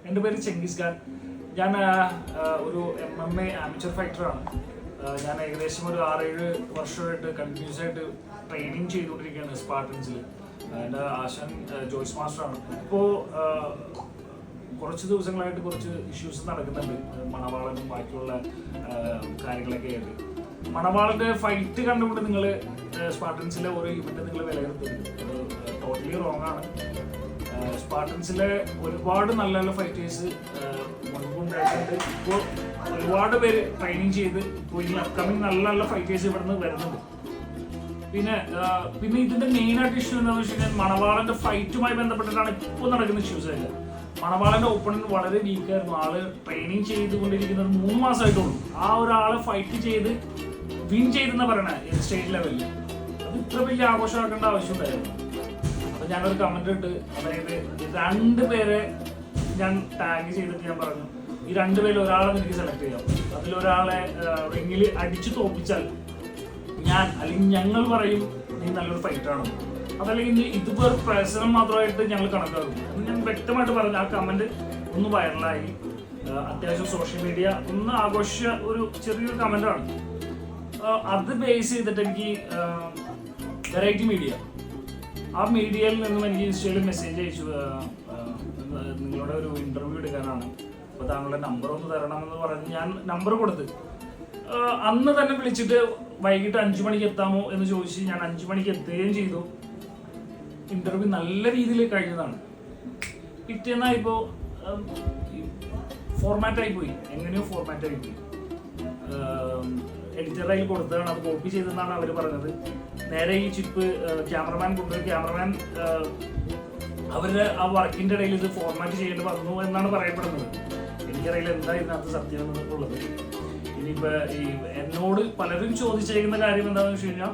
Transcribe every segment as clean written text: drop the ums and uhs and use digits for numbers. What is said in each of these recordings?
എൻ്റെ പേര് ചെങ്കിസ് ഖാൻ. ഞാൻ ഒരു MMA ആമച്ചർ ഫൈറ്ററാണ്. ഞാൻ ഏകദേശം ഒരു 6-7 വർഷമായിട്ട് കണ്ടിന്യൂസ് ആയിട്ട് ട്രെയിനിങ് ചെയ്തുകൊണ്ടിരിക്കുകയാണ് സ്പാർട്ടൻസിൽ. എൻ്റെ ആശാൻ ജോയ്സ് മാസ്റ്ററാണ്. ഇപ്പോൾ കുറച്ച് ദിവസങ്ങളായിട്ട് കുറച്ച് ഇഷ്യൂസ് നടക്കുന്നുണ്ട് മണവാളനും ബാക്കിയുള്ള കാര്യങ്ങളൊക്കെ ആയിട്ട്. മണവാളൻ്റെ ഫൈറ്റ് കണ്ടുകൊണ്ട് നിങ്ങൾ സ്പാർട്ടൻസിലെ ഓരോ ഇവന്റ് നിങ്ങൾ വിലയിരുത്തുന്നത് ടോട്ടലി റോങ് ആണ്. സ്പാർട്ടൻസിലെ ഒരുപാട് നല്ല നല്ല ഫൈറ്റേഴ്സ് മുൻപുണ്ടായിട്ടുണ്ട്. ഇപ്പോൾ ഒരുപാട് പേര് ട്രെയിനിങ് ചെയ്ത് ഇപ്പോൾ ഇനി അപ്കമിങ് നല്ല നല്ല ഫൈറ്റേഴ്സ് ഇവിടെ നിന്ന് വരുന്നുണ്ട്. പിന്നെ ഇതിന്റെ മെയിൻ ആയിട്ട് ഇഷ്യൂ എന്താണെന്ന് വെച്ച് കഴിഞ്ഞാൽ മണവാളന്റെ ഫൈറ്റുമായി ബന്ധപ്പെട്ടിട്ടാണ് ഇപ്പോൾ നടക്കുന്ന ഇഷ്യൂസ് അല്ല. മണവാളന്റെ ഓപ്പണന്റ് വളരെ വീക്കായിരുന്നു. ആള് ട്രെയിനിങ് ചെയ്തുകൊണ്ടിരിക്കുന്നത് 3 മാസമായിട്ടുള്ളൂ. ആ ഒരാളെ ഫൈറ്റ് ചെയ്ത് വിൻ ചെയ്തെന്ന് പറയണേ സ്റ്റേറ്റ് ലെവലിൽ. അത് ഇത്ര വലിയ ആഘോഷമാക്കേണ്ട ആവശ്യമുണ്ടായിരുന്നു. അപ്പൊ ഞാനൊരു കമന്റ് ഇട്ട്, അതായത് 2 പേരെ ഞാൻ ടാഗ് ചെയ്തിട്ട് ഞാൻ പറഞ്ഞു, ഈ 2 പേരിൽ ഒരാളെ എനിക്ക് സെലക്ട് ചെയ്യാം. അതിലൊരാളെ റിങ്ങിൽ അടിച്ചു തോപ്പിച്ചാൽ ഞാൻ അല്ലെങ്കിൽ ഞങ്ങൾ പറയും നീ നല്ലൊരു ഫൈറ്ററാണ്. അതല്ലെങ്കിൽ ഇതുപോലെ പ്രശ്നം മാത്രമായിട്ട് ഞങ്ങൾ കണക്കാക്കും എന്ന് ഞാൻ വ്യക്തമായിട്ട് പറഞ്ഞു. ആ കമന്റ് ഒന്ന് വൈറലായി. അത്യാവശ്യം സോഷ്യൽ മീഡിയ ഒന്ന് ആഘോഷിച്ച ഒരു ചെറിയൊരു കമന്റാണ്. അത് ബേസ് ചെയ്തിട്ട് എനിക്ക് വെറൈറ്റി മീഡിയ, ആ മീഡിയയിൽ നിന്നും എനിക്ക് ഇൻസ്റ്റയിൽ മെസ്സേജ് അയച്ചു, നിങ്ങളുടെ ഒരു ഇന്റർവ്യൂ എടുക്കാനാണ്, അപ്പോൾ താങ്കളുടെ നമ്പർ ഒന്ന് തരണമെന്ന് പറഞ്ഞ് ഞാൻ നമ്പർ കൊടുത്ത് അന്ന് തന്നെ വിളിച്ചിട്ട് വൈകിട്ട് 5 മണിക്ക് എത്താമോ എന്ന് ചോദിച്ച് ഞാൻ 5 മണിക്ക് എത്തുകയും ചെയ്തു. ഇന്റർവ്യൂ നല്ല രീതിയിൽ കഴിഞ്ഞതാണ്. പിറ്റേന്നായിപ്പോൾ ഫോർമാറ്റായി പോയി, എങ്ങനെയോ ഫോർമാറ്റായി പോയി. എഡിറ്ററുടെ കയ്യിൽ കൊടുത്തതാണ്, അത് കോപ്പി ചെയ്തെന്നാണ് അവർ പറഞ്ഞത്. നേരെ ഈ ചിപ്പ് ക്യാമറമാൻ കൊണ്ടുപോയി ക്യാമറമാൻ അവരുടെ ആ വർക്കിൻ്റെ ഇടയിൽ ഇത് ഫോർമാറ്റ് ചെയ്യേണ്ടി വന്നു എന്നാണ് പറയപ്പെടുന്നത്. എനിക്കറിയില്ല എന്താ ഇതിനകത്ത് സത്യം എന്നുള്ളത്. ഇനിയിപ്പോൾ ഈ എന്നോട് പലരും ചോദിച്ചേക്കുന്ന കാര്യം എന്താണെന്ന് വെച്ച് കഴിഞ്ഞാൽ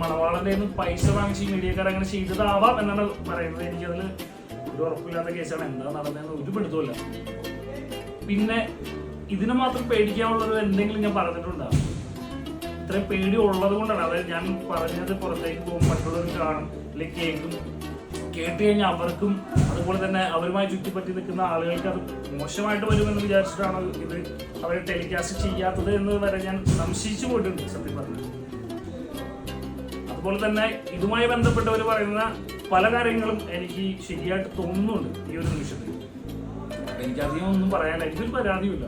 മണവാളൻ്റെ നിന്ന് പൈസ വാങ്ങിച്ച് ഈ മീഡിയക്കാർ അങ്ങനെ ചെയ്തതാവാം എന്നാണ് പറയുന്നത്. എനിക്കതിൽ ഒരു ഉറപ്പില്ലാത്ത കേസാണ്. എന്താ നടന്നതെന്ന് ഒരു പിടുത്തമില്ല. പിന്നെ ഇതിനെ മാത്രം പേടിക്കാനുള്ളത് എന്തെങ്കിലും ഞാൻ പറഞ്ഞിട്ടുണ്ടാകും. ഇത്രയും പേടി ഉള്ളത് കൊണ്ടാണ്. അതായത് ഞാൻ പറഞ്ഞത് പുറത്തേക്ക് പോകും, മറ്റുള്ളവർ കാണും അല്ലെങ്കിൽ കേൾക്കും. കേട്ട് കഴിഞ്ഞാൽ അവർക്കും അതുപോലെ തന്നെ അവരുമായി ചുറ്റിപ്പറ്റി നിൽക്കുന്ന ആളുകൾക്ക് അത് മോശമായിട്ട് വരുമെന്ന് വിചാരിച്ചിട്ടാണ് ഇത് അവർ ടെലികാസ്റ്റ് ചെയ്യാത്തത് എന്ന് വരെ ഞാൻ സംശയിച്ചു പോയിട്ടുണ്ട് സത്യം പറഞ്ഞത്. അതുപോലെ തന്നെ ഇതുമായി ബന്ധപ്പെട്ടവർ പറയുന്ന പല കാര്യങ്ങളും എനിക്ക് ശരിയായിട്ട് തോന്നുന്നുണ്ട് ഈ ഒരു നിമിഷത്തിൽ. എനിക്കധികം ഒന്നും പറയാനില്ല. എനിക്കൊരു പരാതിയുമില്ല,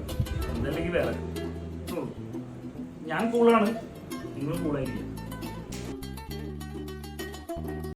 എന്തല്ലെങ്കിൽ വേറെ. ഞാൻ കൂളാണ്, നിങ്ങൾ കൂളായിരിക്കും.